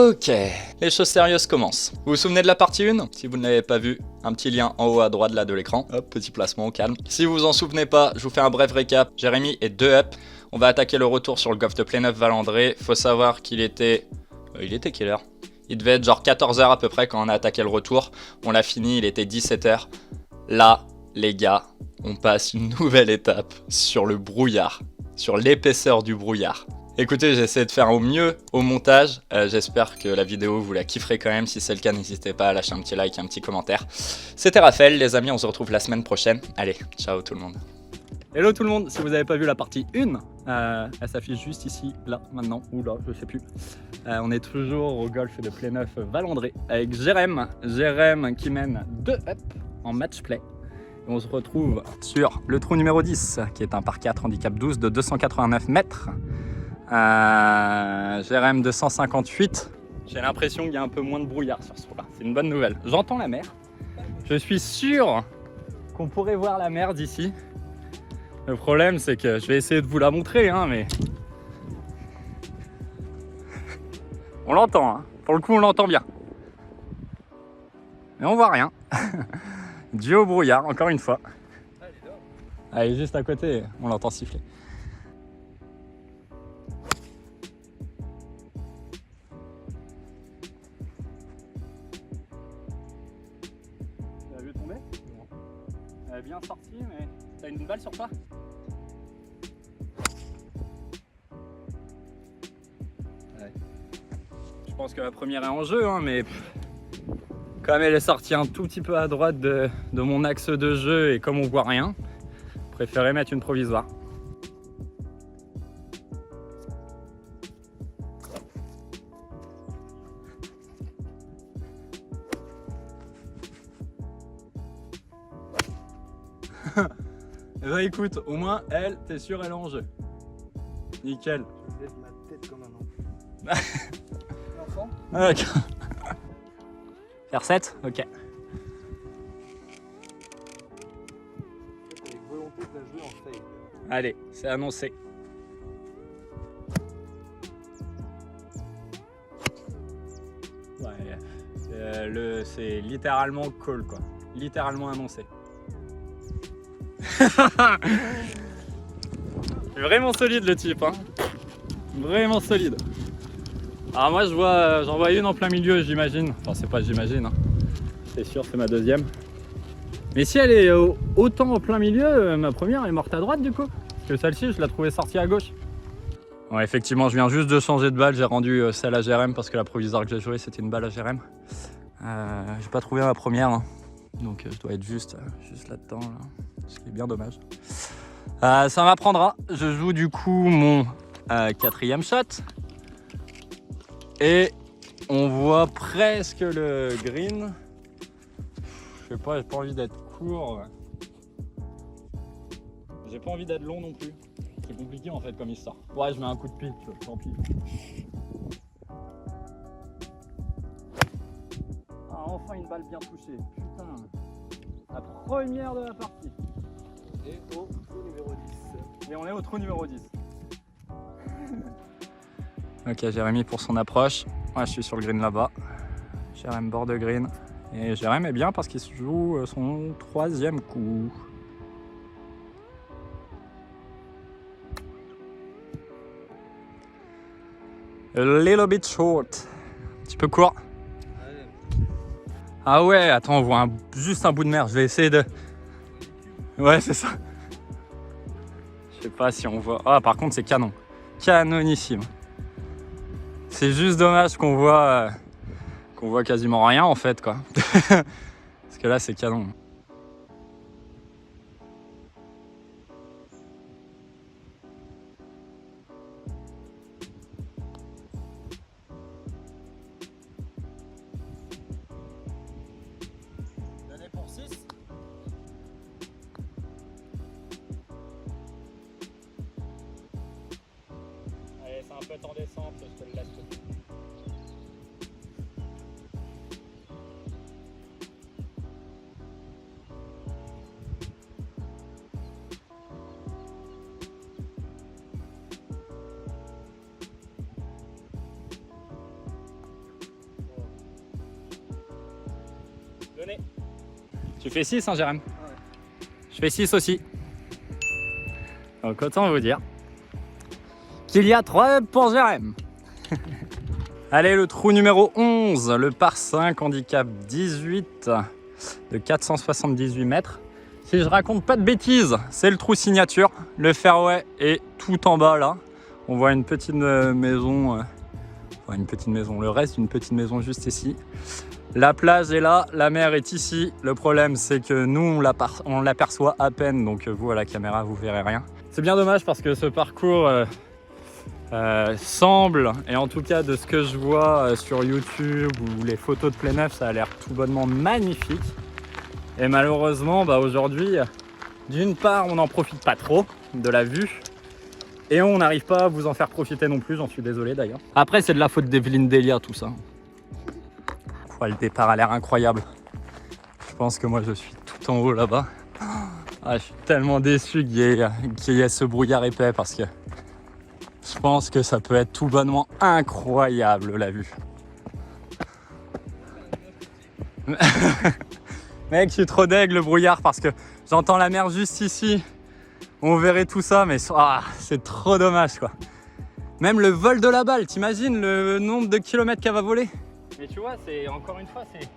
Ok, les choses sérieuses commencent. Vous vous souvenez de la partie 1? Si vous ne l'avez pas vue, un petit lien en haut à droite là de l'écran. Hop, petit placement au calme. Si vous vous en souvenez pas, je vous fais un bref récap. Jérémy est 2 up. On va attaquer le retour sur le golf de Pléneuf-Valandré. Faut savoir qu'il était... il était quelle heure? Il devait être genre 14h à peu près quand on a attaqué le retour. On l'a fini, il était 17h. Là, les gars, on passe une nouvelle étape sur le brouillard. Sur l'épaisseur du brouillard. Écoutez, j'ai essayé de faire au mieux au montage. J'espère que la vidéo vous la kifferez quand même. Si c'est le cas, n'hésitez pas à lâcher un petit like, un petit commentaire. C'était Raphaël, les amis, on se retrouve la semaine prochaine. Allez, ciao tout le monde. Hello tout le monde, si vous n'avez pas vu la partie 1, elle s'affiche juste ici, là, maintenant, ou là, je sais plus. On est toujours au golf de Pléneuf-Valandré avec Jérém qui mène 2 up en match play. Et on se retrouve sur le trou numéro 10, qui est un par 4 handicap 12 de 289 mètres. Jérém 258. J'ai l'impression qu'il y a un peu moins de brouillard sur ce trou-là. C'est une bonne nouvelle. J'entends la mer. Je suis sûr qu'on pourrait voir la mer d'ici. Le problème, c'est que je vais essayer de vous la montrer, hein, mais... On l'entend, hein. Pour le coup, on l'entend bien. Mais on voit rien. Dû au brouillard, encore une fois. Ah, il est juste à côté, on l'entend siffler. Tu l'as vu tomber? Elle est bien sortie, mais t'as une balle sur toi? Ouais. Je pense que la première est en jeu, hein, mais comme elle est sortie un tout petit peu à droite de mon axe de jeu et comme on voit rien, je préférais mettre une provisoire. Eh ben écoute, au moins elle, t'es sûr elle est en jeu. Nickel. Je lève ma tête comme un enfant. L'enfant? Ah, d'accord. Faire 7? Ok. Avec volonté de la jouer en fade. Allez, c'est annoncé. Ouais, c'est littéralement call quoi. Littéralement annoncé. Vraiment solide le type, hein. Vraiment solide. Alors moi j'en vois une en plein milieu, j'imagine. Enfin c'est pas j'imagine, hein. C'est sûr, c'est ma deuxième. Mais si elle est autant au plein milieu, ma première est morte à droite du coup. Parce que celle-ci, je la trouvais sortie à gauche. Ouais, effectivement, je viens juste de changer de balle. J'ai rendu celle à Jérém parce que la provisoire que j'ai jouée, c'était une balle à Jérém. J'ai pas trouvé ma première, hein. Donc je dois être juste là-dedans, là. Ce qui est bien dommage. Ça m'apprendra. Je joue du coup mon 4e shot. Et on voit presque le green. Je sais pas, j'ai pas envie d'être court. J'ai pas envie d'être long non plus. C'est compliqué en fait comme histoire. Ouais, je mets un coup de pied, tant pis. Ah, enfin une balle bien touchée. Putain. La première de la partie. Et au trou numéro 10. Et on est au trou numéro 10. Ok, Jérémy pour son approche. Moi, je suis sur le green là-bas. Jérém bord de green. Et Jérém est bien parce qu'il se joue son 3e coup. A little bit short. Un petit peu court. Allez. Ah ouais, attends, on voit juste un bout de mer. Je vais essayer de... Ouais, c'est ça. Je sais pas si on voit... Ah, par contre, c'est canon. Canonissime. C'est juste dommage qu'on voit quasiment rien en fait, quoi. Parce que là, c'est canon. Donné pour 6. Allez, c'est un peu en descente, je te le laisse tout de suite. Tu fais 6 hein Jérém? Ouais. Je fais 6 aussi. Donc autant vous dire qu'il y a 3 up pour Jérém. Allez, le trou numéro 11, le par 5, handicap 18 de 478 mètres. Si je raconte pas de bêtises, c'est le trou signature. Le fairway est tout en bas là. On voit une petite maison, le reste d'une petite maison juste ici. La plage est là, la mer est ici. Le problème c'est que nous on l'aperçoit à peine, donc vous à la caméra vous verrez rien. C'est bien dommage parce que ce parcours semble, et en tout cas de ce que je vois sur YouTube ou les photos de plein air, ça a l'air tout bonnement magnifique. Et malheureusement aujourd'hui, d'une part on n'en profite pas trop de la vue, et on n'arrive pas à vous en faire profiter non plus, j'en suis désolé d'ailleurs. Après c'est de la faute d'Evelyne Delia tout ça. Le départ a l'air incroyable. Je pense que moi je suis tout en haut là-bas. Ah, je suis tellement déçu qu'il y ait ce brouillard épais parce que je pense que ça peut être tout bonnement incroyable la vue. Mec, je suis trop deg le brouillard parce que j'entends la mer juste ici. On verrait tout ça, mais c'est trop dommage quoi. Même le vol de la balle, t'imagines le nombre de kilomètres qu'elle va voler? Mais tu vois, c'est encore une fois, c'est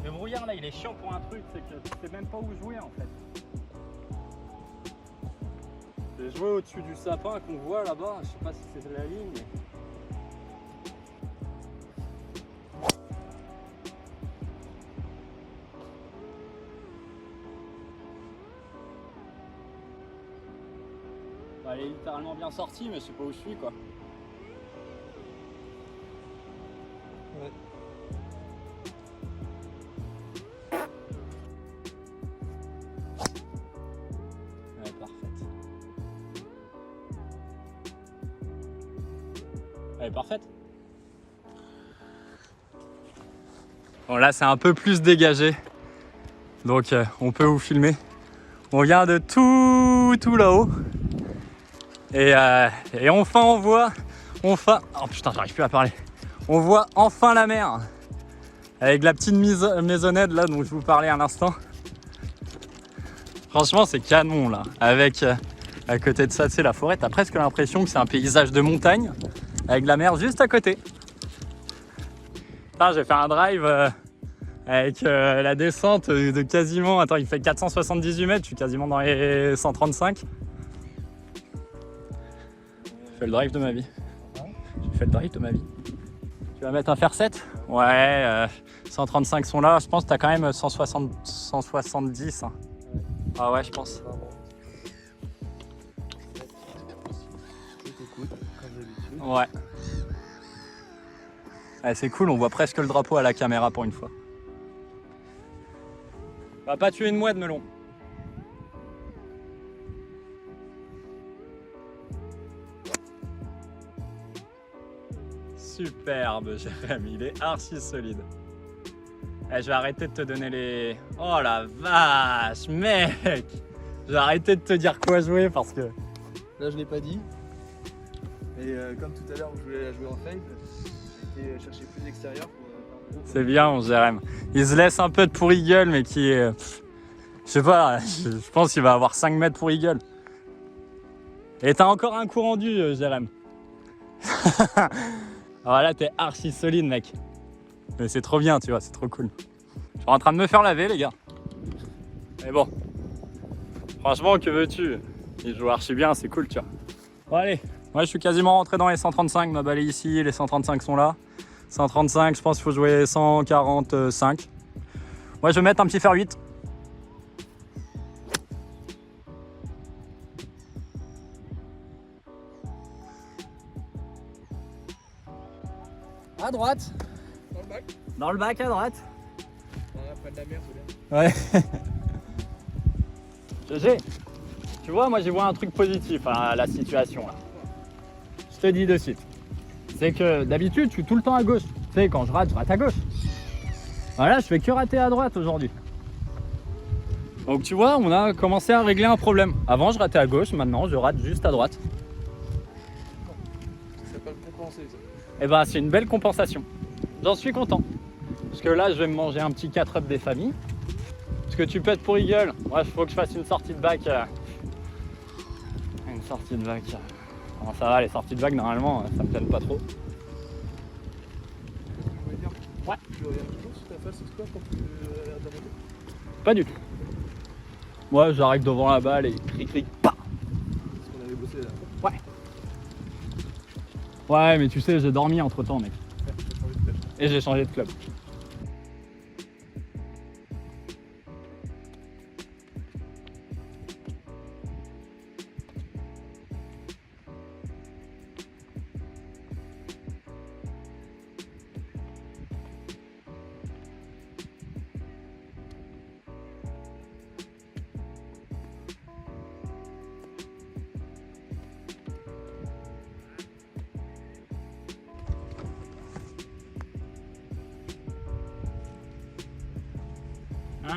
le brouillard là, il est chiant pour un truc, c'est que tu sais même pas où jouer en fait. J'ai joué au-dessus du sapin qu'on voit là-bas, je sais pas si c'est la ligne. Mais... elle est littéralement bien sortie, mais je sais pas où je suis quoi. Ouais. Ouais, parfaite. Elle est parfaite. Bon là c'est un peu plus dégagé, donc on peut vous filmer. On regarde tout là-haut. Et enfin on voit, oh putain j'arrive plus à parler. On voit enfin la mer avec la petite maisonnette là dont je vous parlais à l'instant. Franchement c'est canon là. Avec à côté de ça, tu sais, la forêt, t'as presque l'impression que c'est un paysage de montagne avec la mer juste à côté. J'ai fait un drive avec la descente de quasiment, attends, il fait 478 mètres, je suis quasiment dans les 135. J'ai fait le drive de ma vie. J'ai fait le drive de ma vie. Tu vas mettre un fer 7? Ouais, 135 sont là. Je pense que tu as quand même 170. Hein. Ah ouais, je pense. Ouais. C'est cool, on voit presque le drapeau à la caméra pour une fois. Va pas tuer une mouette, Melon. Superbe, Jérém, il est archi solide. Je vais arrêter de te donner les... Oh la vache, mec! Je vais arrêter de te dire quoi jouer parce que... Là, je l'ai pas dit. Mais comme tout à l'heure où je voulais la jouer en fade, j'ai été chercher plus extérieur pour... C'est bien, mon Jérém. Il se laisse un peu de pour eagle, mais qui est... Je sais pas, je pense qu'il va avoir 5 mètres pour eagle. Et t'as encore un coup rendu, Jérém. Alors là, t'es archi solide, mec. Mais c'est trop bien, tu vois, c'est trop cool. Je suis en train de me faire laver, les gars. Mais bon. Franchement, que veux-tu? Il joue archi bien, c'est cool, tu vois. Bon, allez. Moi, je suis quasiment rentré dans les 135. Ma balle est ici, les 135 sont là. 135, je pense qu'il faut jouer 145. Moi, je vais mettre un petit fer 8. À droite. Dans le bac. Dans le bac à droite. Près de la mer, c'est bien. Ouais. GG. Tu vois, moi j'y vois un truc positif à la situation là. Je te dis de suite. C'est que d'habitude, je suis tout le temps à gauche. Tu sais, quand je rate à gauche. Voilà, je fais que rater à droite aujourd'hui. Donc tu vois, on a commencé à régler un problème. Avant, je ratais à gauche, maintenant, je rate juste à droite. Ça s'appelle compenser, ça. Et ben, c'est une belle compensation. J'en suis content. Parce que là, je vais me manger un petit 4 up des familles. Parce que tu pètes pour Eagle. Moi, il faut que je fasse une sortie de bac. Une sortie de bac. Bon, ça va, les sorties de bac, normalement, ça me gêne pas trop. Ouais. Tu reviens toujours sur ta face au squat quand tu arrêtes de monter? Pas du tout. Moi, j'arrive devant la balle et cric, pas. Parce qu'on avait bossé là. Ouais. Ouais, mais tu sais, j'ai dormi entre temps, mec. J'ai changé de club. Et j'ai changé de club.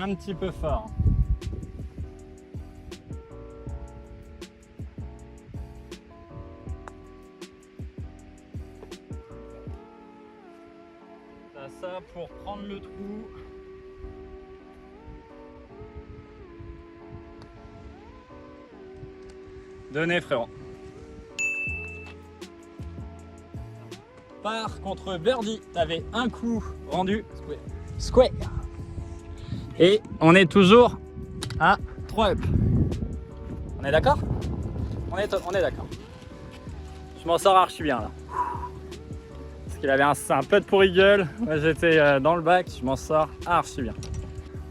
Un petit peu fort. T'as ça pour prendre le trou. Donnez, frérot. Par contre, birdie, t'avais un coup rendu. Square. Et on est toujours à 3 up. On est d'accord? On est d'accord. Je m'en sors archi bien là. Parce qu'il avait un putt pour Eagle. Moi j'étais dans le bac, je m'en sors archi bien.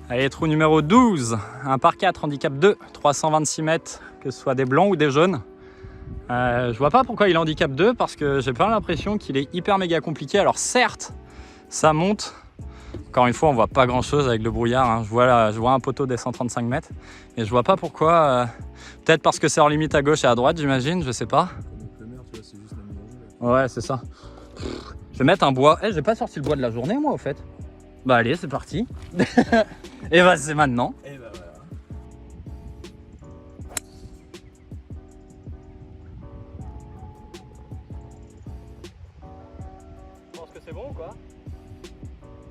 Allez, trou numéro 12. Un par 4, handicap 2, 326 mètres, que ce soit des blancs ou des jaunes. Je vois pas pourquoi il est handicap 2 parce que j'ai pas l'impression qu'il est hyper méga compliqué. Alors certes, ça monte. Encore une fois, on voit pas grand chose avec le brouillard. Hein. Je vois un poteau des 135 mètres. Et je vois pas pourquoi. Peut-être parce que c'est hors limite à gauche et à droite, j'imagine. Je sais pas. Ouais, c'est ça. Je vais mettre un bois. J'ai pas sorti le bois de la journée, moi, au fait. Bah, allez, c'est parti. Et bah, c'est maintenant. Et bah voilà. Tu penses que c'est bon ou quoi?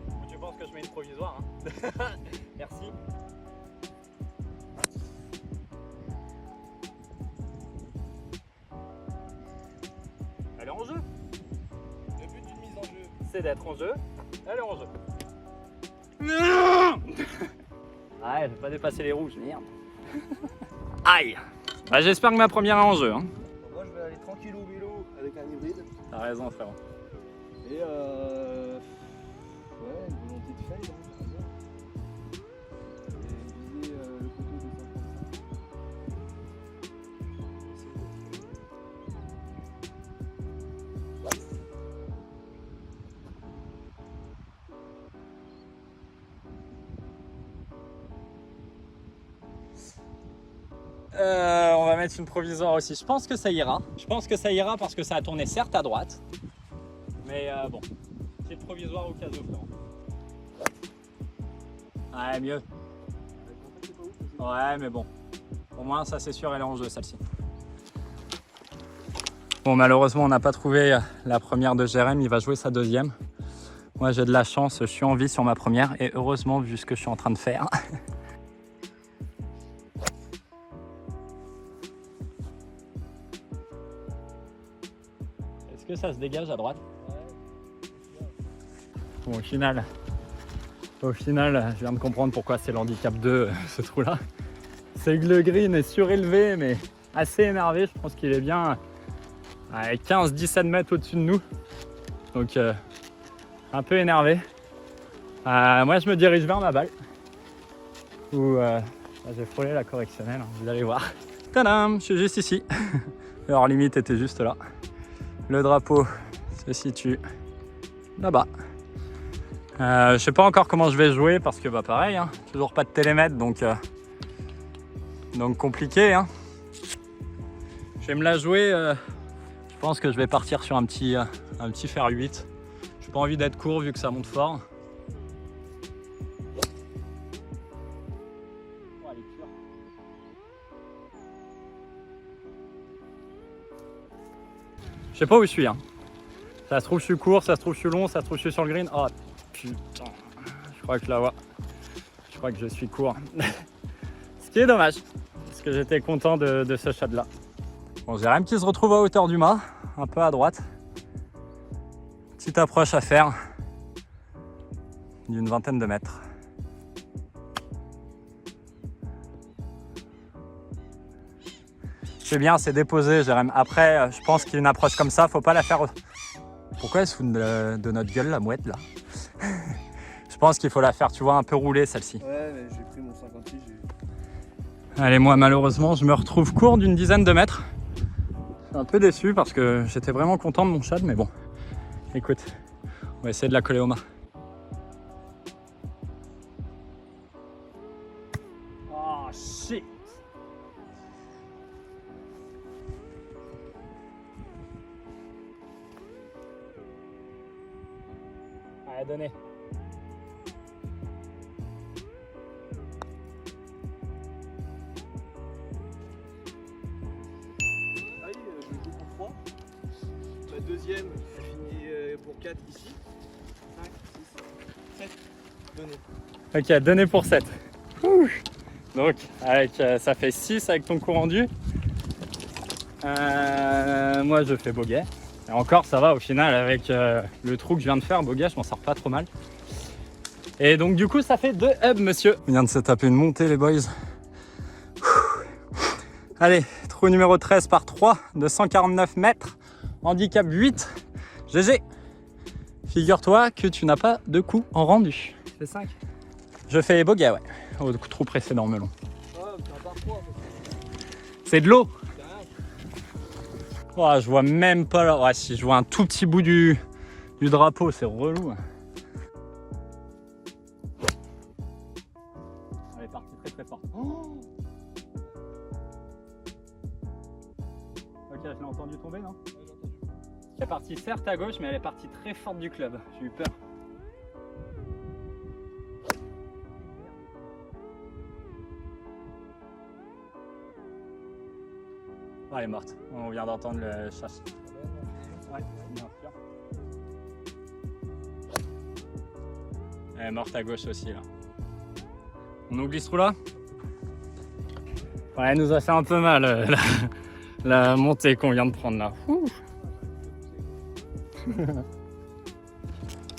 Ou tu penses que je mets une provisoire hein? Merci. Elle est en jeu. Le but d'une mise en jeu. C'est d'être en jeu. Elle est en jeu. Non. Ah, je vais pas dépasser les rouges, merde. Aïe. Bah, j'espère que ma première est en jeu. Hein. Bon, moi je vais aller tranquille au vélo avec un hybride. T'as raison, frérot. Et ouais, une volonté de fail. Hein, et viser le poteau de 135. On va mettre une provisoire aussi. Je pense que ça ira. Je pense que ça ira parce que ça a tourné certes à droite. Mais bon, petite provisoire au cas où, frérot. Ouais, mieux. Ouais, mais bon. Au moins, ça c'est sûr, elle est en jeu celle-ci. Bon, malheureusement, on n'a pas trouvé la première de Jérém. Il va jouer sa deuxième. Moi, j'ai de la chance. Je suis en vie sur ma première. Et heureusement, vu ce que je suis en train de faire. Est-ce que ça se dégage à droite? Bon, au final, je viens de comprendre pourquoi c'est l'handicap 2, ce trou-là. C'est que le green est surélevé, mais assez énervé. Je pense qu'il est bien à 15-17 mètres au-dessus de nous. Donc, un peu énervé. Moi, je me dirige vers ma balle. Où j'ai frôlé la correctionnelle, hein, vous allez voir. Tadam, je suis juste ici. Leur limite était juste là. Le drapeau se situe là-bas. Je sais pas encore comment je vais jouer parce que bah pareil, hein, toujours pas de télémètre donc compliqué. Hein. Je vais me la jouer. Je pense que je vais partir sur un petit fer 8. J'ai pas envie d'être court vu que ça monte fort. Oh, elle est pure. Je sais pas où je suis. Hein. Ça se trouve je suis court, ça se trouve je suis long, ça se trouve je suis sur le green. Oh putain, je crois que je crois que je suis court. Ce qui est dommage, parce que j'étais content de ce shot là. Bon, Jérém qui se retrouve à hauteur du mât, un peu à droite. Petite approche à faire d'une vingtaine de mètres. C'est bien, c'est déposé, Jérém. Après, je pense qu'une approche comme ça, faut pas la faire. Pourquoi elle se fout de notre gueule, la mouette, là? Je pense qu'il faut la faire, tu vois, un peu rouler, celle-ci. Ouais, mais j'ai pris mon 56. Allez, moi, malheureusement, je me retrouve court d'une dizaine de mètres. Je suis un peu déçu parce que j'étais vraiment content de mon shot, mais bon. Écoute, on va essayer de la coller au mât. Oh, shit! Allez, donnez. Ah oui, je joue pour 3. Ma deuxième, je finis pour 4 ici. 5, 6, 7. Donné. Ok, donné pour 7. Donc, avec, ça fait 6 avec ton coup rendu. Moi, je fais bogey. Et encore, ça va au final avec le trou que je viens de faire. Bogey, je m'en sors pas trop mal. Et donc, du coup, ça fait 2 hubs, monsieur. On vient de se taper une montée, les boys. Allez, trou numéro 13 par 3 de 149 mètres. Handicap 8. GG. Figure-toi que tu n'as pas de coup en rendu. Je fais 5. Je fais bogey, ouais. Au trou précédent, melon. Ouais, c'est un par 3. C'est de l'eau. Oh, je vois même pas là. Ouais, si je vois un tout petit bout du drapeau, c'est relou. Elle est partie très très fort. Oh, ok, je l'ai entendu tomber, non? Ouais, j'ai entendu. Elle est partie certes à gauche, mais elle est partie très forte du club. J'ai eu peur. Oh, elle est morte. On vient d'entendre le chasse. Ouais, bien sûr. Elle est morte à gauche aussi là. On oublie ce trou là? Ouais, elle nous a fait un peu mal la montée qu'on vient de prendre là.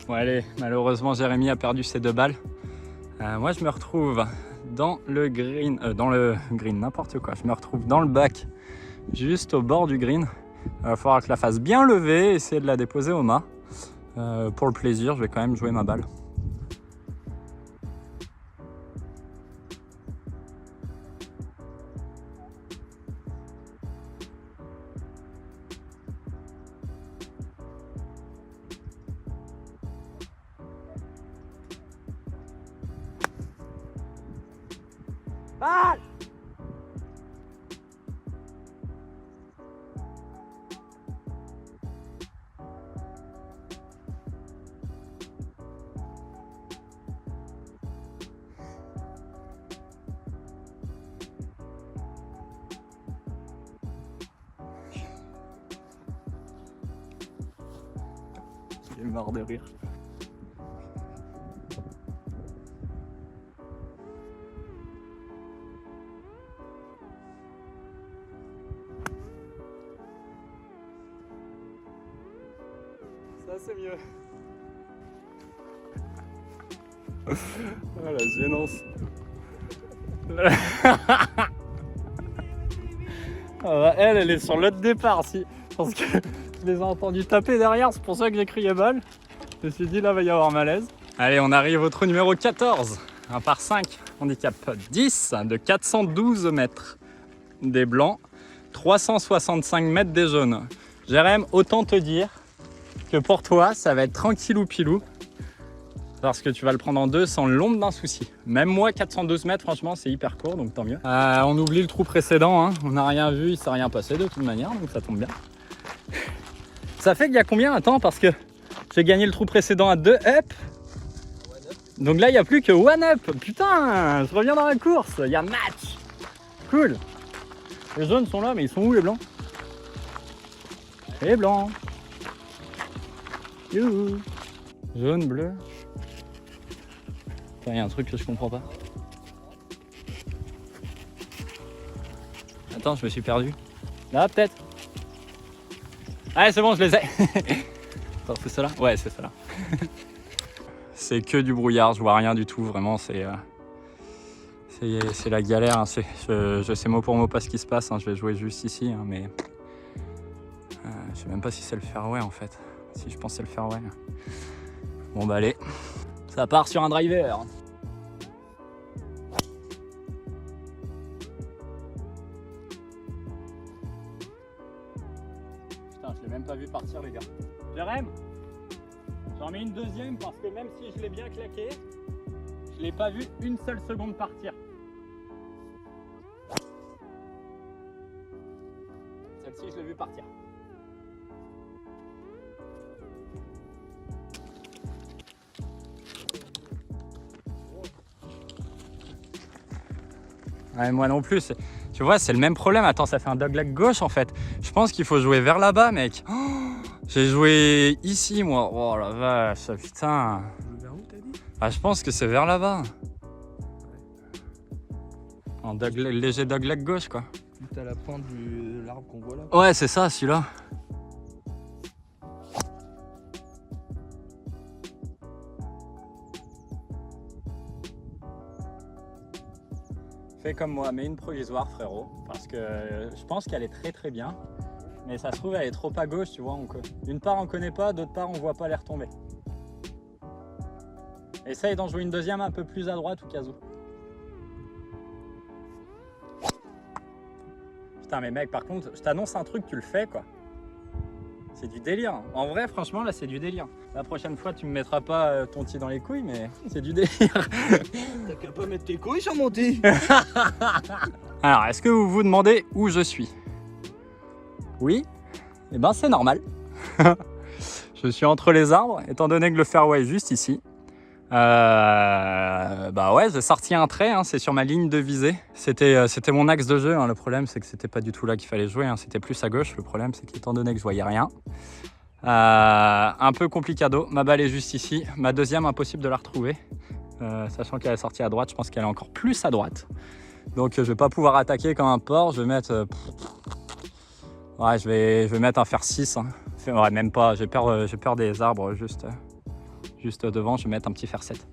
Bon allez, malheureusement Jérémy a perdu ses 2 balles. Moi je me retrouve dans le green, n'importe quoi. Je me retrouve dans le bac, juste au bord du green. Il va falloir que je la fasse bien lever, essayer de la déposer au mât. Pour le plaisir, je vais quand même jouer ma balle. Balle! J'ai marre de rire. Ça c'est mieux. Oh la gênance. Ah bah, elle est sur l'autre départ si. Parce que je les ai entendus taper derrière, c'est pour ça que j'ai crié balle. Je me suis dit là va y avoir malaise. Allez, on arrive au trou numéro 14. 1 par 5, handicap 10 de 412 mètres des blancs, 365 mètres des jaunes. Jérém, autant te dire que pour toi, ça va être tranquillou pilou. Parce que tu vas le prendre en 2 sans l'ombre d'un souci. Même moi, 412 mètres, franchement, c'est hyper court, donc tant mieux. On oublie le trou précédent, hein. On n'a rien vu, il s'est rien passé de toute manière, donc ça tombe bien. Ça fait qu'il y a combien? Attends, parce que j'ai gagné le trou précédent à 2 up. Donc là, il n'y a plus que 1 up. Putain, je reviens dans la course. Il y a match. Cool. Les jaunes sont là, mais ils sont où les blancs? Les blancs. Youhou. Jaune, bleu. Il y a un truc que je comprends pas. Attends, je me suis perdu. Là, peut-être. Ouais, c'est bon, je les ai. Attends, c'est ça là? Ouais, c'est ça là. C'est que du brouillard, je vois rien du tout, vraiment, c'est la galère. Hein. Je sais mot pour mot pas ce qui se passe, hein. Je vais jouer juste ici, hein, mais je sais même pas si c'est le fairway en fait. Si je pense que c'est le fairway. Bon bah allez, ça part sur un driver. Putain, je l'ai même pas vu partir les gars. Jérém, j'en mets une deuxième parce que même si je l'ai bien claqué, je l'ai pas vu une seule seconde partir. Celle-ci, je l'ai vu partir. Ouais, moi non plus. Tu vois, c'est le même problème. Attends, ça fait un dogleg gauche en fait. Je pense qu'il faut jouer vers là-bas, mec. Oh, j'ai joué ici, moi. Oh la vache, putain. Vers où t'as dit? Ah, je pense que c'est vers là-bas. En léger dogleg gauche, quoi. T'as la pointe de l'arbre qu'on voit là. Ouais, c'est ça, celui-là. Fais comme moi, mets une provisoire, frérot. Parce que je pense qu'elle est très très bien. Mais ça se trouve, elle est trop à gauche, tu vois. D'une part, on connaît pas, d'autre part, on voit pas les retomber. Essaye d'en jouer une deuxième un peu plus à droite ou cas où. Putain, mais mec, par contre, je t'annonce un truc, tu le fais, quoi. C'est du délire. En vrai, franchement, là, c'est du délire. La prochaine fois, tu me mettras pas ton tee dans les couilles, mais c'est du délire. T'as qu'à pas mettre tes couilles sur mon tee. Alors, est-ce que vous vous demandez où je suis? Oui? Eh ben, c'est normal. Je suis entre les arbres, étant donné que le fairway est juste ici. Bah ouais, j'ai sorti un trait, hein, c'est sur ma ligne de visée. C'était mon axe de jeu, hein. Le problème c'est que c'était pas du tout là qu'il fallait jouer, hein. C'était plus à gauche. Le problème c'est qu'étant donné que je voyais rien, un peu complicado. Ma balle est juste ici, ma deuxième impossible de la retrouver, sachant qu'elle est sortie à droite. Je pense qu'elle est encore plus à droite, donc je vais pas pouvoir attaquer comme un porc. Je vais mettre ouais, je vais mettre un fer 6, hein. Ouais, même pas, j'ai peur des arbres juste devant. Je vais mettre un petit fer 7.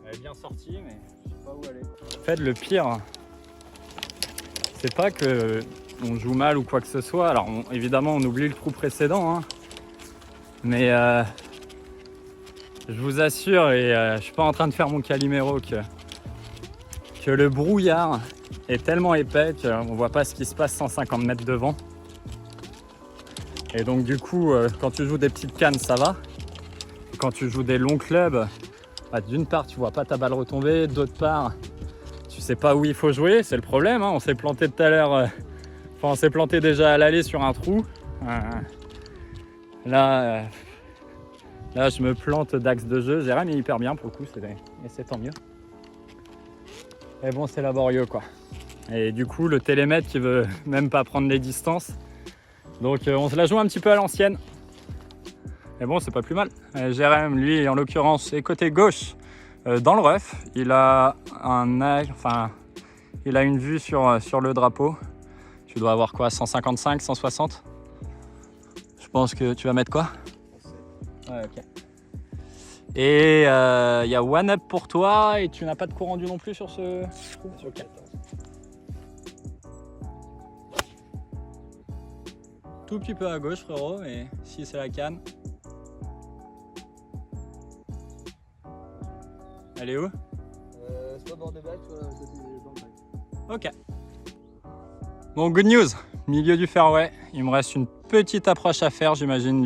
Elle est bien sortie, mais je sais pas où elle est. En fait, le pire, c'est pas que on joue mal ou quoi que ce soit. Alors évidemment on oublie le trou précédent, hein. Mais je vous assure, et je suis pas en train de faire mon Calimero, que le brouillard est tellement épais qu'on voit pas ce qui se passe 150 mètres devant. Et donc du coup, quand tu joues des petites cannes, ça va. Quand tu joues des longs clubs, bah, d'une part tu vois pas ta balle retomber, d'autre part tu sais pas où il faut jouer, c'est le problème, hein. On s'est planté tout à l'heure, enfin on s'est planté déjà à l'aller sur un trou. Là je me plante d'axe de jeu. Jérém est hyper bien pour le coup, et c'est tant mieux. Mais bon, c'est laborieux quoi. Et du coup le télémètre qui veut même pas prendre les distances, donc on se la joue un petit peu à l'ancienne. Mais bon, c'est pas plus mal. Jérém, lui en l'occurrence, est côté gauche. Dans le rough, il a une vue sur le drapeau. Tu dois avoir quoi, 155, 160? Je pense que tu vas mettre quoi? Ouais, ok. Et il y a one up pour toi et tu n'as pas de coup rendu non plus sur ce trou? Ok. Tout petit peu à gauche, frérot, et si c'est la canne. Elle est où? Soit bord de balle, soit dans le bac. Ok. Bon, good news. Milieu du fairway. Il me reste une petite approche à faire, j'imagine,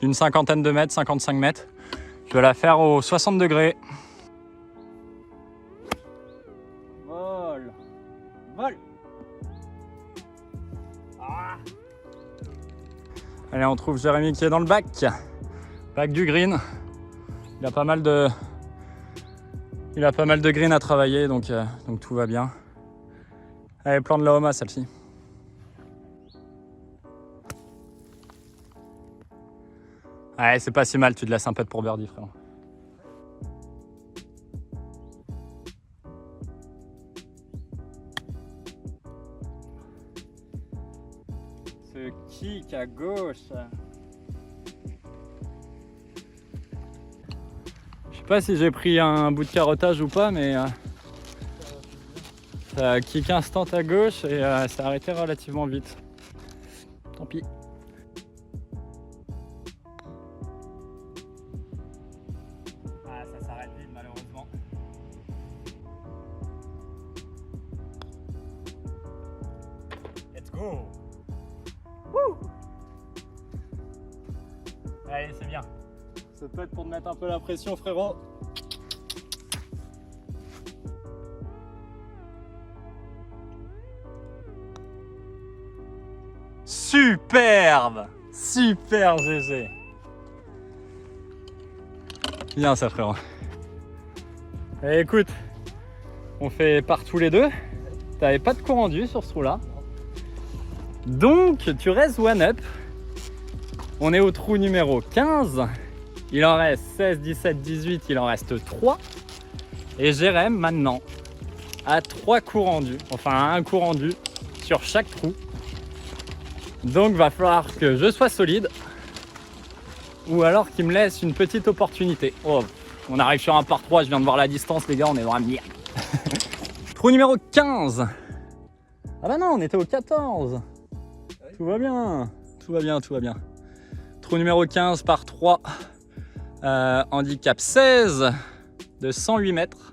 d'une cinquantaine de mètres, 55 mètres. Je vais la faire au 60 degrés. Vol. Vol. Ah. Allez, on trouve Jérémy qui est dans le bac. Bac du green. Il a pas mal de green à travailler, donc tout va bien. Allez, plan de la Homa celle-ci. Ouais, c'est pas si mal, tu te laisses un peu pour birdie, frère. Ce kick à gauche. Je sais pas si j'ai pris un bout de carottage ou pas, mais ça a kick instant à gauche et ça a arrêté relativement vite. Tant pis. Ah, ça s'arrête vite malheureusement. Let's go! Woo! Allez, c'est bien. Ça peut être pour te mettre un peu la pression, frérot. Superbe! Super GG! Bien ça, frérot. Et écoute, on fait par tous les deux. T'avais pas de coup rendu sur ce trou-là. Donc, tu restes one up. On est au trou numéro 15. Il en reste 16, 17, 18. Il en reste 3. Et Jérém, maintenant, a 3 coups rendus. Enfin, un coup rendu sur chaque trou. Donc, va falloir que je sois solide. Ou alors qu'il me laisse une petite opportunité. Oh, on arrive sur un par 3. Je viens de voir la distance, les gars. On est dans la merde. Trou numéro 15. Ah bah non, on était au 14. Tout va bien. Tout va bien, tout va bien. Trou numéro 15 par 3. Handicap 16 de 108 mètres.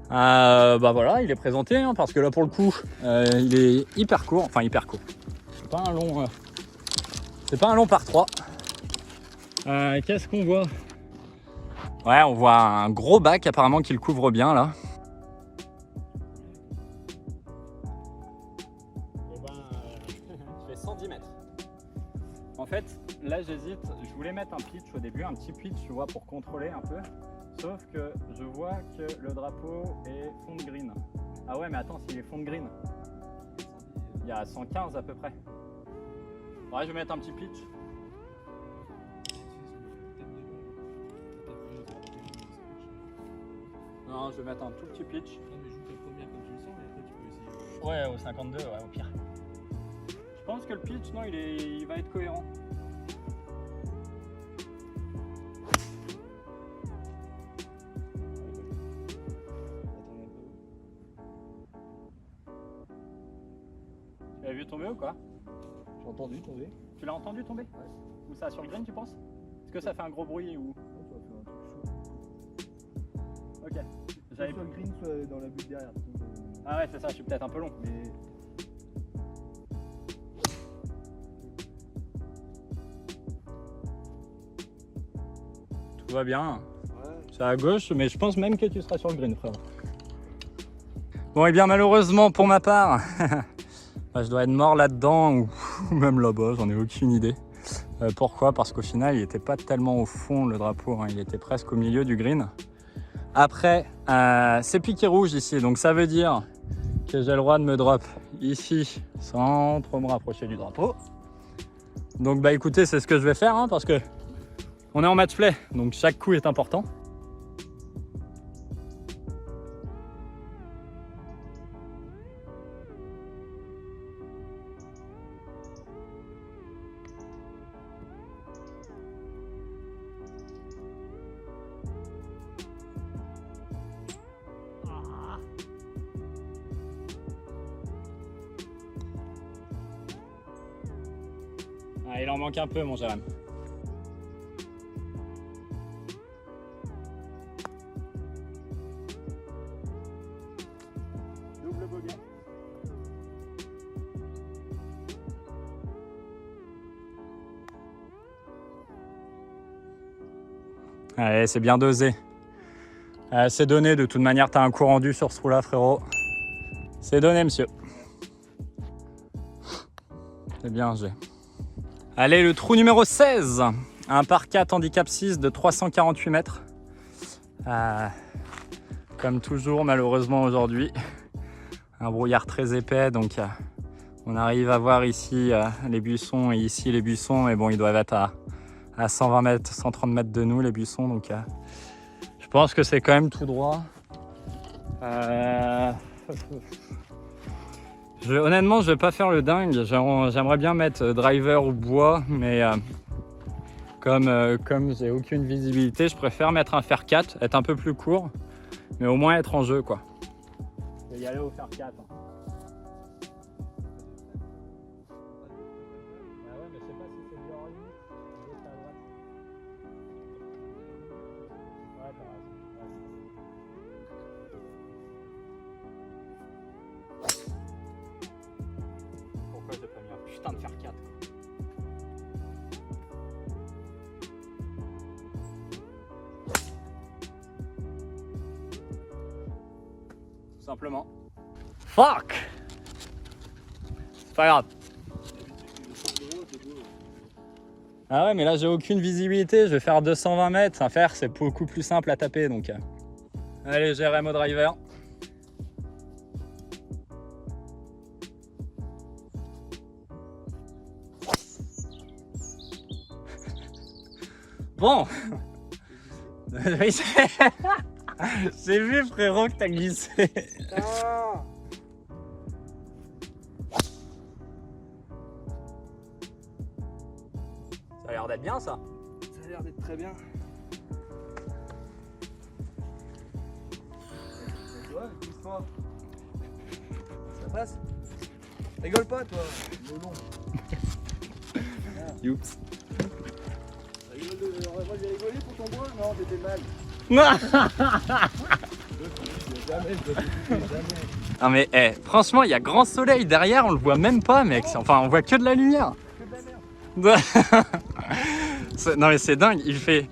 Bah voilà, il est présenté hein, parce que là pour le coup, il est hyper court. Enfin hyper court. C'est pas un long par 3. Qu'est-ce qu'on voit? Ouais, on voit un gros bac apparemment qui le couvre bien là. Je fais 110 mètres. En fait, là j'hésite, je voulais mettre un pitch au début, un petit pitch, tu vois, pour contrôler un peu. Sauf que je vois que le drapeau est fond de green. Ah ouais, mais attends, s'il est fond de green, il y a 115 à peu près. Ouais, je vais mettre un petit pitch. Non, je vais mettre un tout petit pitch. Non, mais joue ta première comme tu le sens et après tu peux essayer. Ouais, au 52, ouais, au pire. Je pense que le pitch, non, il va être cohérent. Tu l'as vu tomber ou quoi? J'ai entendu tomber. Tu l'as entendu tomber? Ouais. Ou ça sur le green, tu penses? Est-ce que ça fait un gros bruit ou... Non, ça va faire un truc chaud. Ok. Soit sur le green, soit dans la bulle derrière. Ah ouais, c'est ça, je suis peut-être un peu long. Mais Tout va bien. ouais. C'est à gauche, mais je pense même que tu seras sur le green, frère. Bon, et bien malheureusement pour ma part, bah, je dois être mort là-dedans ou même là-bas, j'en ai aucune idée. Pourquoi? Parce qu'au final, il n'était pas tellement au fond le drapeau, hein, il était presque au milieu du green. Après, c'est piqué rouge ici, donc ça veut dire que j'ai le droit de me drop ici sans trop me rapprocher du drapeau. Donc bah écoutez, c'est ce que je vais faire hein, parce que on est en match play, donc chaque coup est important. Ah, il en manque un peu, mon Jérém. Double bogey. Allez, c'est bien dosé. C'est donné, de toute manière, tu as un coup rendu sur ce trou-là, frérot. C'est donné, monsieur. C'est bien, j'ai. Allez, le trou numéro 16. Un par 4 handicap 6 de 348 mètres. Comme toujours, malheureusement aujourd'hui, un brouillard très épais, donc on arrive à voir ici les buissons et ici les buissons, mais bon, ils doivent être à 120 mètres, 130 mètres de nous, les buissons, donc je pense que c'est quand même tout droit. Honnêtement, je vais pas faire le dingue, j'aimerais bien mettre driver ou bois, mais comme j'ai aucune visibilité, je préfère mettre un fer 4, être un peu plus court, mais au moins être en jeu, quoi. Je vais y aller au fer 4. Pourquoi j'ai pas mis un putain de fer 4? Tout simplement. Fuck! C'est pas grave. Ah ouais, mais là j'ai aucune visibilité, je vais faire 220 mètres, un fer c'est beaucoup plus simple à taper donc. Allez, GRM au driver. Bon. J'ai vu frérot que t'as glissé. Ah. Ça a l'air d'être bien ça. Ça a l'air d'être très bien. Ouais, pousse-toi. Ça passe? Rigole pas toi, melon. Youps. Moi j'ai rigolé pour ton bois? Non, t'étais mal. Non mais franchement il y a grand soleil derrière, on le voit même pas mec, enfin on voit que de la lumière. Que de la merde. Non mais c'est dingue, il fait,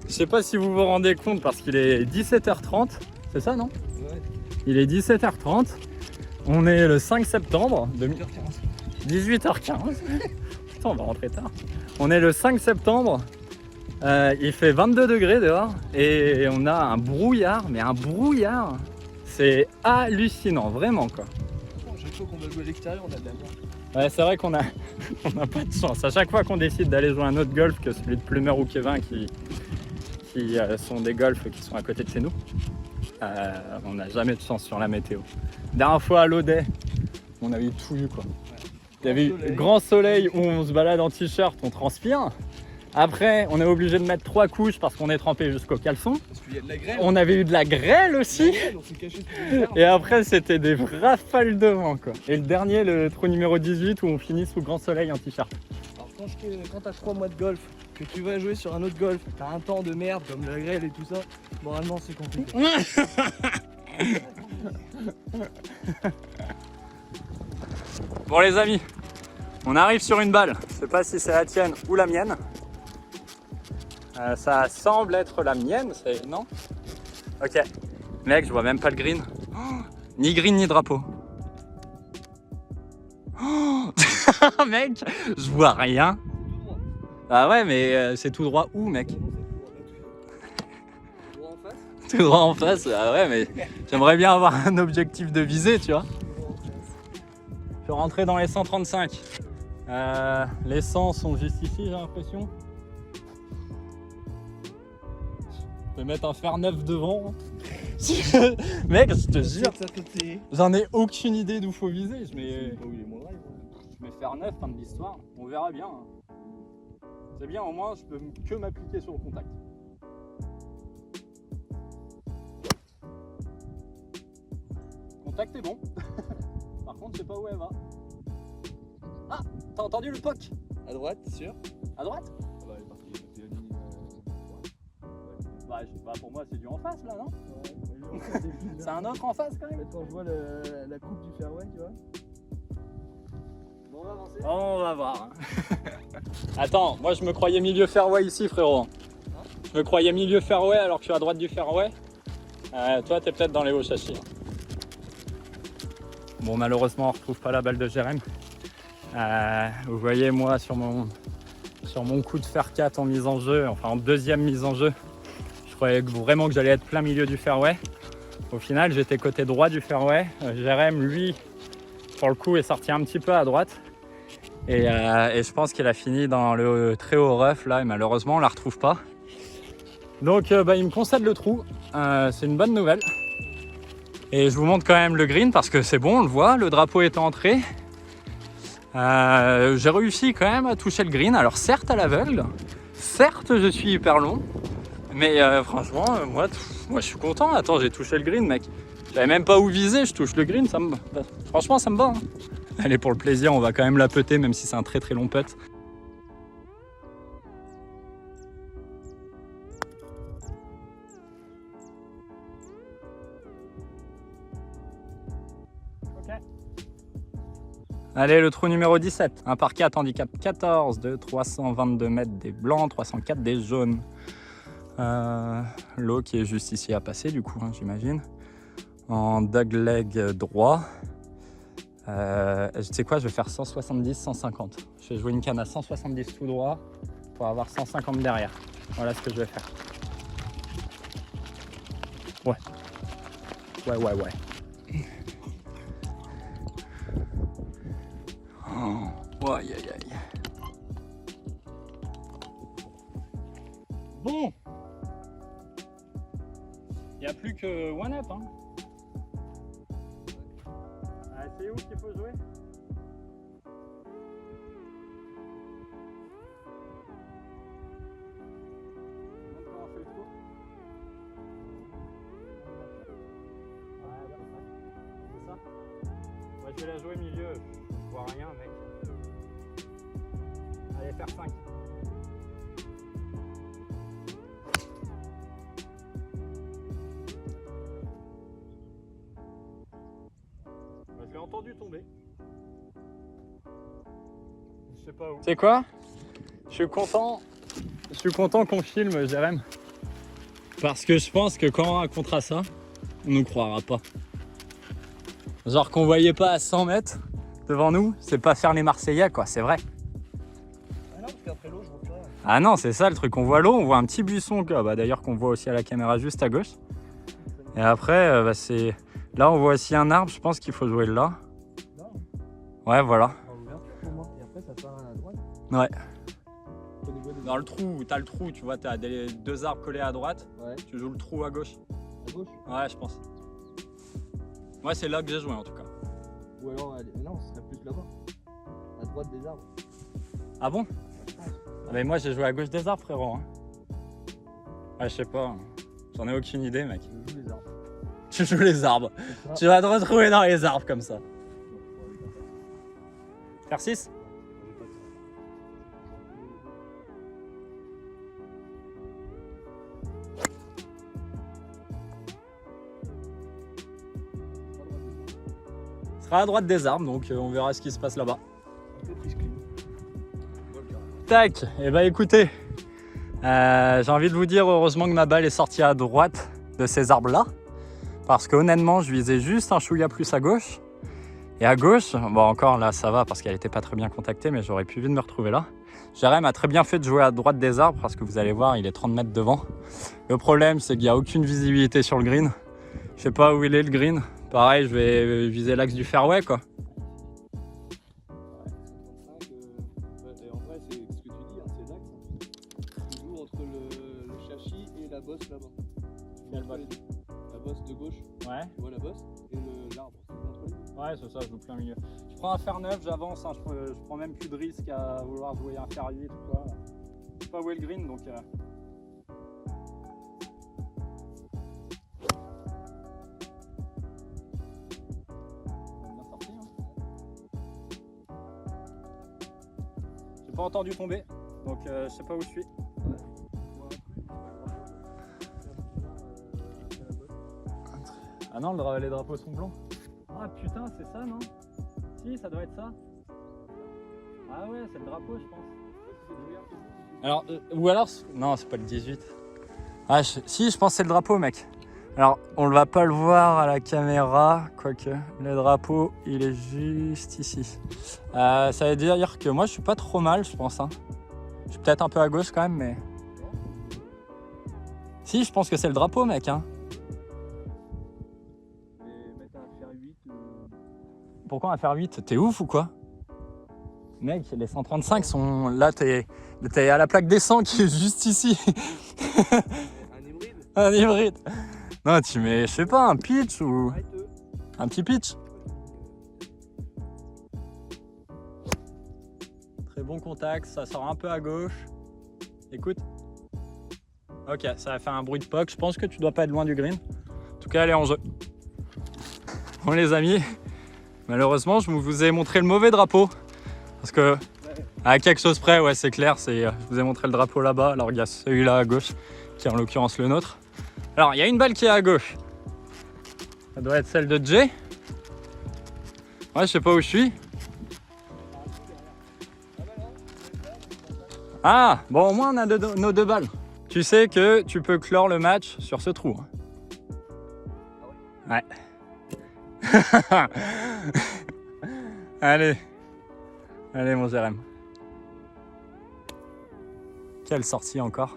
je sais pas si vous vous rendez compte parce qu'il est 17h30, c'est ça non? Ouais. Il est 17h30, on est le 5 septembre 18h15. Putain on va rentrer tard. On est le 5 septembre, il fait 22 degrés dehors et on a un brouillard, mais un brouillard, c'est hallucinant, vraiment quoi. Chaque fois qu'on va jouer à l'extérieur, on a de la merde. Ouais, c'est vrai qu'on a pas de chance. À chaque fois qu'on décide d'aller jouer un autre golf que celui de Plumeur ou Kevin qui sont des golfs qui sont à côté de chez nous, on n'a jamais de chance sur la météo. Dernière fois à l'Audet, on avait tout eu quoi. Il y avait eu grand soleil où on se balade en t-shirt, on transpire. Après, on est obligé de mettre 3 couches parce qu'on est trempé jusqu'au caleçon. Parce qu'il y a de la grêle. On avait eu de la grêle aussi. On s'est caché sous les arbres. Et après, c'était des rafales de vent quoi. Et le dernier, le trou numéro 18 où on finit sous grand soleil en t-shirt. Alors quand t'as 3 mois de golf, que tu vas jouer sur un autre golf, t'as un temps de merde comme la grêle et tout ça, moralement c'est compliqué. Bon les amis, on arrive sur une balle. Je sais pas si c'est la tienne ou la mienne. Ça semble être la mienne, non? Ok. Mec, je vois même pas le green. Oh, ni green ni drapeau. Oh mec, je vois rien. Ah ouais, mais c'est tout droit où, mec? Tout droit en face? Ah ouais, mais j'aimerais bien avoir un objectif de visée, tu vois. Je suis rentré dans les 135. Les 100 sont juste ici, j'ai l'impression. Je vais mettre un fer neuf devant. Mec, je te jure, j'en ai aucune idée d'où faut viser. Je mets fer neuf, fin de l'histoire. On verra bien. C'est bien, au moins, je peux que m'appliquer sur le contact. Contact est bon. Par contre, je sais pas où elle va. Ah, t'as entendu le POC? À droite, sûr? À droite? Bah, pour moi, c'est du en face là, non? C'est un autre en face quand même? Quand je vois la coupe du fairway, tu vois. Bon, on va avancer. On va voir. Attends, moi je me croyais milieu fairway ici, frérot. Je me croyais milieu fairway alors que je suis à droite du fairway. Toi, t'es peut-être dans les hauts châssis. Bon, malheureusement, on retrouve pas la balle de Jérém. Vous voyez, moi, sur sur mon coup de fer 4 en mise en jeu, enfin en deuxième mise en jeu. Je croyais vraiment que j'allais être plein milieu du fairway. Au final, j'étais côté droit du fairway. Jérém, lui, pour le coup, est sorti un petit peu à droite. Et je pense qu'il a fini dans le très haut rough là, et malheureusement, on la retrouve pas. Donc, il me concède le trou. C'est une bonne nouvelle. Et je vous montre quand même le green parce que c'est bon, on le voit, le drapeau est entré. J'ai réussi quand même à toucher le green. Alors certes à l'aveugle, certes je suis hyper long, mais franchement, moi je suis content. Attends, j'ai touché le green, mec. Je savais même pas où viser, je touche le green, franchement ça me va. Hein. Allez, pour le plaisir, on va quand même la putter, même si c'est un très très long putt. Allez, le trou numéro 17, un par 4, handicap 14 de 322 mètres des blancs, 304 des jaunes. L'eau qui est juste ici à passer du coup, hein, j'imagine. En dogleg droit. Tu sais quoi, je vais faire 170, 150. Je vais jouer une canne à 170 tout droit pour avoir 150 derrière. Voilà ce que je vais faire. Ouais. Oh, aïe aïe aïe. Bon. Il n'y a plus que one up. Hein. C'est où qu'il faut jouer? C'est ça? Moi je vais la jouer milieu, je vois rien mec. Allez, faire 5. Je l'ai entendu tomber. Je sais pas où. C'est quoi? Je suis content qu'on filme, Jérém. Parce que je pense que quand on racontera ça, on nous croira pas. Genre qu'on voyait pas à 100 mètres devant nous, c'est pas faire les Marseillais quoi, c'est vrai. Ah non, parce qu'après l'eau, je vois plus rien. Ah non, c'est ça le truc, on voit l'eau, on voit un petit buisson, d'ailleurs qu'on voit aussi à la caméra juste à gauche. Et après, c'est... Là on voit aussi un arbre, je pense qu'il faut jouer là. Là. Ouais, voilà. Et après, ça part à droite. Ouais. Au niveau des... Dans le trou, t'as le trou, tu vois, t'as deux arbres collés à droite, Ouais. tu joues le trou à gauche. À gauche. Ouais, je pense. Moi, c'est là que j'ai joué en tout cas. Ou alors, non, ce serait plus là-bas. À droite des arbres. Ah bon? Ah mais moi, j'ai joué à gauche des arbres, frérot. Hein. Ah, je sais pas. Hein. J'en ai aucune idée, mec. Je joue les arbres. Tu joues les arbres. Tu vas te retrouver dans les arbres comme ça. Faire 6? Ce sera à droite des arbres, donc on verra ce qui se passe là-bas. Tac, et bah écoutez, j'ai envie de vous dire heureusement que ma balle est sortie à droite de ces arbres-là. Parce que honnêtement, je visais juste un chouïa plus à gauche. Et à gauche, bon encore là ça va parce qu'elle n'était pas très bien contactée, mais j'aurais pu vite me retrouver là. Jérém a très bien fait de jouer à droite des arbres parce que vous allez voir, il est 30 mètres devant. Le problème, c'est qu'il n'y a aucune visibilité sur le green. Je sais pas où il est le green. Pareil, je vais viser l'axe du fairway quoi. En vrai, c'est ce que tu dis, hein, c'est l'axe. Tu joues entre le châssis et la bosse là-bas. Quelle bosse? La bosse de gauche, Ouais. tu vois la bosse, et l'arbre. C'est entre les deux. Ouais, c'est ça, je joue plein milieu. Je prends un fer 9, j'avance, hein, je prends même plus de risque à vouloir jouer un fer 8 ou quoi. Je sais pas où est le green donc. Bien sorti, hein. J'ai pas entendu tomber, donc je sais pas où je suis. Ah non, les drapeaux sont blancs. Ah putain, c'est ça, non? Si, ça doit être ça. Ah ouais, c'est le drapeau, je pense. Alors, ou alors... Non, c'est pas le 18. Ah, si, je pense que c'est le drapeau, mec. Alors, on ne va pas le voir à la caméra, quoique. Le drapeau, il est juste ici. Ça veut dire que moi, je suis pas trop mal, je pense. Hein. Je suis peut-être un peu à gauche quand même, mais... Si, je pense que c'est le drapeau, mec. Hein. Pourquoi un faire 8? T'es ouf ou quoi? Mec, les 135 sont... Là, t'es à la plaque des 100 qui est juste ici. Un hybride. Un hybride. Non, tu mets, je sais pas, un pitch ou... Un petit pitch. Très bon contact, ça sort un peu à gauche. Écoute. Ok, ça va faire un bruit de puck. Je pense que tu dois pas être loin du green. En tout cas, elle est en jeu. Bon les amis, malheureusement, je vous ai montré le mauvais drapeau. Parce que, à quelque chose près, ouais, c'est clair, je vous ai montré le drapeau là-bas. Alors, il y a celui-là à gauche, qui est en l'occurrence le nôtre. Alors, il y a une balle qui est à gauche. Ça doit être celle de Jay. Ouais, je sais pas où je suis. Ah, bon, au moins, on a nos 2 balles. Tu sais que tu peux clore le match sur ce trou. Ouais. Allez. Allez mon Jérém. Quelle sortie encore.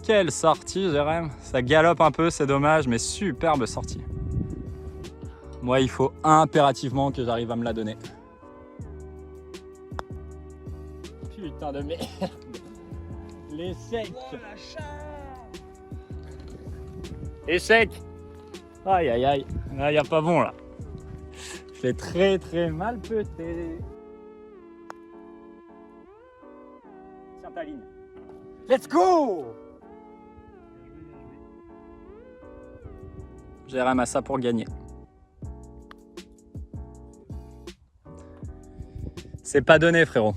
Quelle sortie Jérém. Ça galope un peu, c'est dommage, mais superbe sortie. Moi, il faut impérativement que j'arrive à me la donner. Putain de merde. L'échec. Échec. Aïe aïe aïe. Là, il n'y a pas bon là. Je l'ai très très mal pété. Tiens ta ligne. Let's go! Jérém a ça pour gagner. C'est pas donné frérot.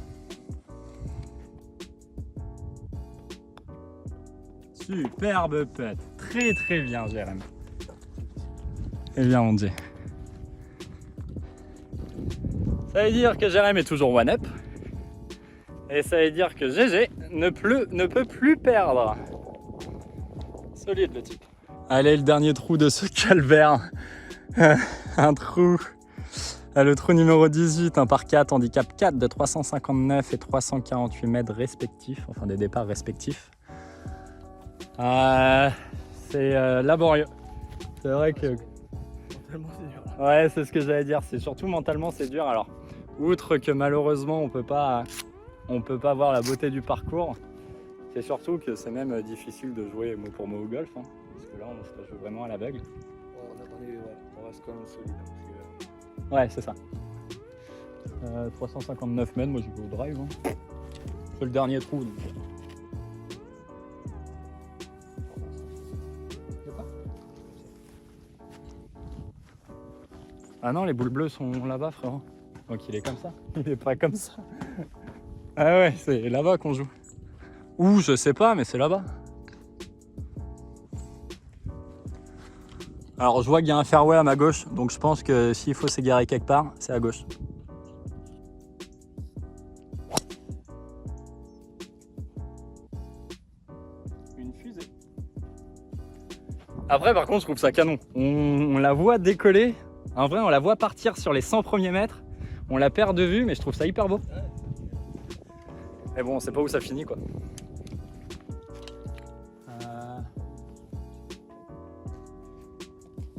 Superbe putt. Très très bien Jérém. Eh bien on dit. Ça veut dire que Jérém est toujours one-up. Et ça veut dire que GG ne peut plus perdre. Solide le type. Allez, le dernier trou de ce calvaire. Un trou. Le trou numéro 18, un par 4, handicap 4 de 359 et 348 mètres respectifs. Enfin des départs respectifs. C'est laborieux. C'est vrai que... Mentalement, c'est dur. Ouais, c'est ce que j'allais dire. C'est surtout mentalement, c'est dur. Alors, outre que malheureusement, on peut pas voir la beauté du parcours, c'est surtout que c'est même difficile de jouer mot pour mot au golf. Hein, parce que là, on se joue vraiment à l'aveugle. On reste quand même solide. Ouais, c'est ça. 359 mètres, moi je vais au drive. Hein. C'est le dernier trou. Donc. Ah non, les boules bleues sont là-bas, frérot. Donc il est comme ça. Il est pas comme ça. Ah ouais, c'est là-bas qu'on joue. Ou je sais pas, mais c'est là-bas. Alors je vois qu'il y a un fairway à ma gauche, donc je pense que s'il faut s'égarer quelque part, c'est à gauche. Une fusée. Après par contre je trouve ça canon. On la voit décoller. En vrai on la voit partir sur les 100 premiers mètres. On la perd de vue mais je trouve ça hyper beau. Mais bon on sait pas où ça finit quoi.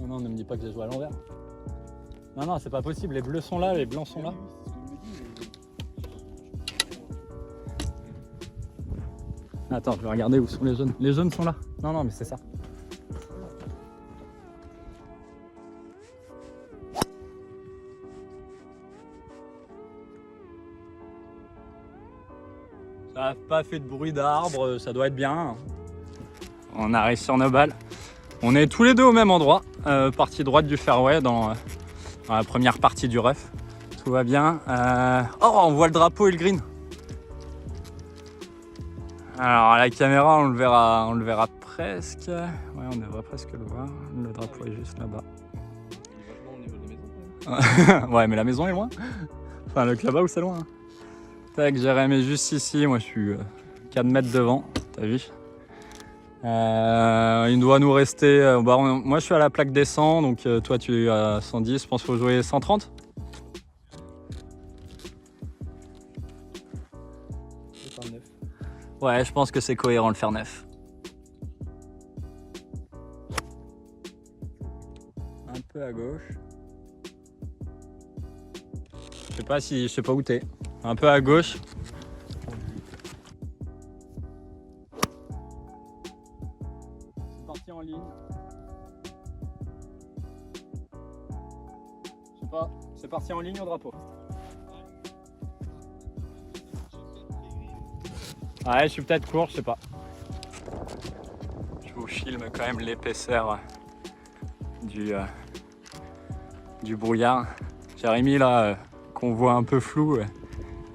Non, ne me dis pas que j'ai joué à l'envers. Non, non, c'est pas possible. Les bleus sont là, les blancs sont là. Attends, je vais regarder où sont les jaunes. Les jaunes sont là. Non, non, mais c'est ça. Ça n'a pas fait de bruit d'arbre, ça doit être bien. On arrive sur nos balles. On est tous les deux au même endroit, partie droite du fairway dans la première partie du rough. Tout va bien. Oh, on voit le drapeau et le green. Alors à la caméra, on le verra presque. Ouais, on devrait presque le voir. Le drapeau est juste là-bas. Il est vachement au niveau de la maison. Ouais, mais la maison est loin. Enfin, le clubhouse c'est loin. Tac, Jérém est juste ici. Moi, je suis 4 mètres devant. T'as vu? Il doit nous rester. Moi je suis à la plaque des 100, donc toi tu es à 110. Je pense qu'il faut jouer 130. Ouais, je pense que c'est cohérent le fer neuf. Un peu à gauche. Je sais pas où t'es. Un peu à gauche. C'est parti en ligne. Je sais pas, c'est parti en ligne au drapeau. Ouais, je suis peut-être court, je sais pas. Je vous filme quand même l'épaisseur du brouillard. Jérémy là, qu'on voit un peu flou,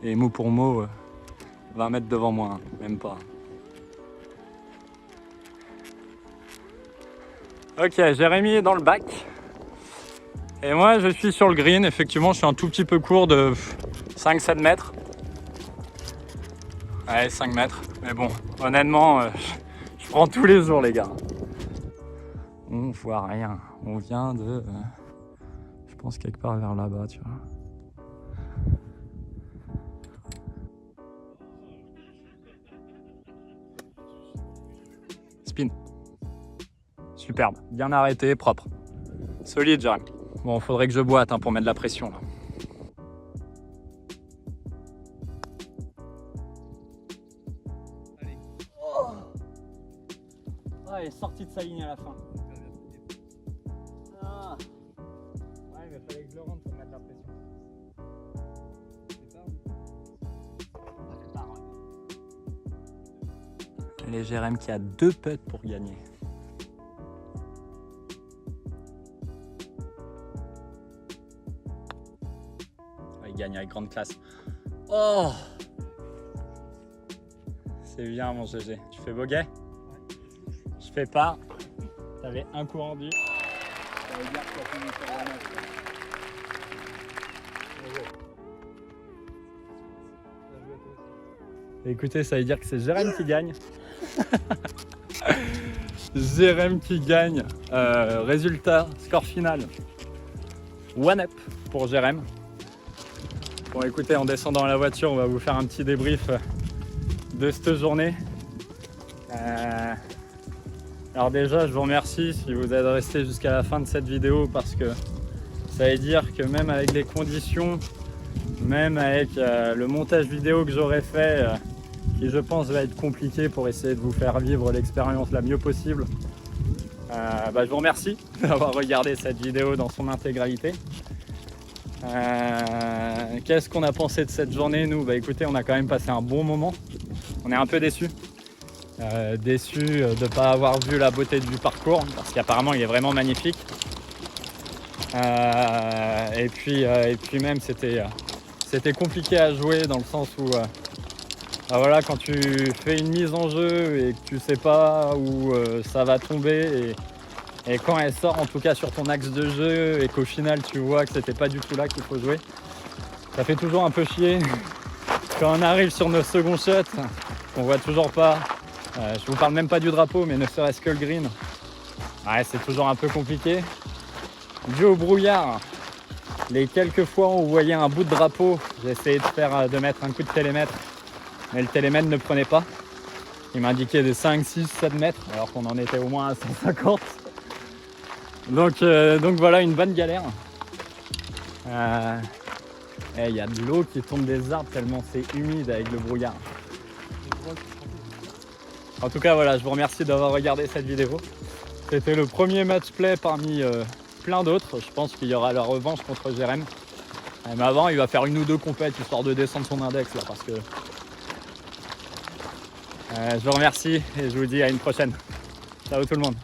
et mot pour mot, 20 mètres devant moi, hein, même pas. Ok, Jérémy est dans le bac. Et moi je suis sur le green, effectivement je suis un tout petit peu court de 5-7 mètres. Ouais, 5 mètres, mais bon, honnêtement, je prends tous les jours les gars. On voit rien, on vient de... je pense quelque part vers là-bas, tu vois. Spin. Superbe, bien arrêté, propre. Solide, Jérémy. Bon, faudrait que je boite hein, pour mettre de la pression là. Ah, il est sorti de sa ligne à la fin. Ah. Ouais, mais fallait que je le rentre pour mettre la pression. Et Jérémy qui a 2 putts pour gagner. Ouais, il gagne avec grande classe. Oh! C'est bien mon GG. Tu fais bogey? Je fais pas. T'avais un coup rendu. Ça veut dire que tu as fini sur la neuf. Écoutez, ça veut dire que c'est Jérémy qui gagne. Jérémy qui gagne. Résultat, score final. 1 up pour Jérémy. Bon écoutez, en descendant à la voiture, on va vous faire un petit débrief de cette journée. Alors déjà, je vous remercie si vous êtes resté jusqu'à la fin de cette vidéo parce que ça veut dire que même avec les conditions, même avec le montage vidéo que j'aurais fait, qui je pense va être compliqué pour essayer de vous faire vivre l'expérience la mieux possible, je vous remercie d'avoir regardé cette vidéo dans son intégralité. Qu'est-ce qu'on a pensé de cette journée nous? Écoutez, on a quand même passé un bon moment. On est un peu déçus. Déçu de ne pas avoir vu la beauté du parcours parce qu'apparemment il est vraiment magnifique et puis même c'était compliqué à jouer dans le sens où voilà, quand tu fais une mise en jeu et que tu sais pas où ça va tomber et quand elle sort en tout cas sur ton axe de jeu et qu'au final tu vois que c'était pas du tout là qu'il faut jouer, ça fait toujours un peu chier quand on arrive sur nos seconds shots qu'on voit toujours pas. Je vous parle même pas du drapeau, mais ne serait-ce que le green. Ouais, c'est toujours un peu compliqué. Dû au brouillard, les quelques fois où on voyait un bout de drapeau, j'ai essayé de mettre un coup de télémètre, mais le télémètre ne prenait pas. Il m'indiquait des 5, 6, 7 mètres, alors qu'on en était au moins à 150. Donc voilà, une bonne galère. Il y a de l'eau qui tombe des arbres tellement c'est humide avec le brouillard. En tout cas, voilà, je vous remercie d'avoir regardé cette vidéo. C'était le premier match play parmi plein d'autres. Je pense qu'il y aura la revanche contre Jérémy. Mais avant, il va faire 1 ou 2 compètes histoire de descendre son index là, parce que je vous remercie et je vous dis à une prochaine. Ciao tout le monde.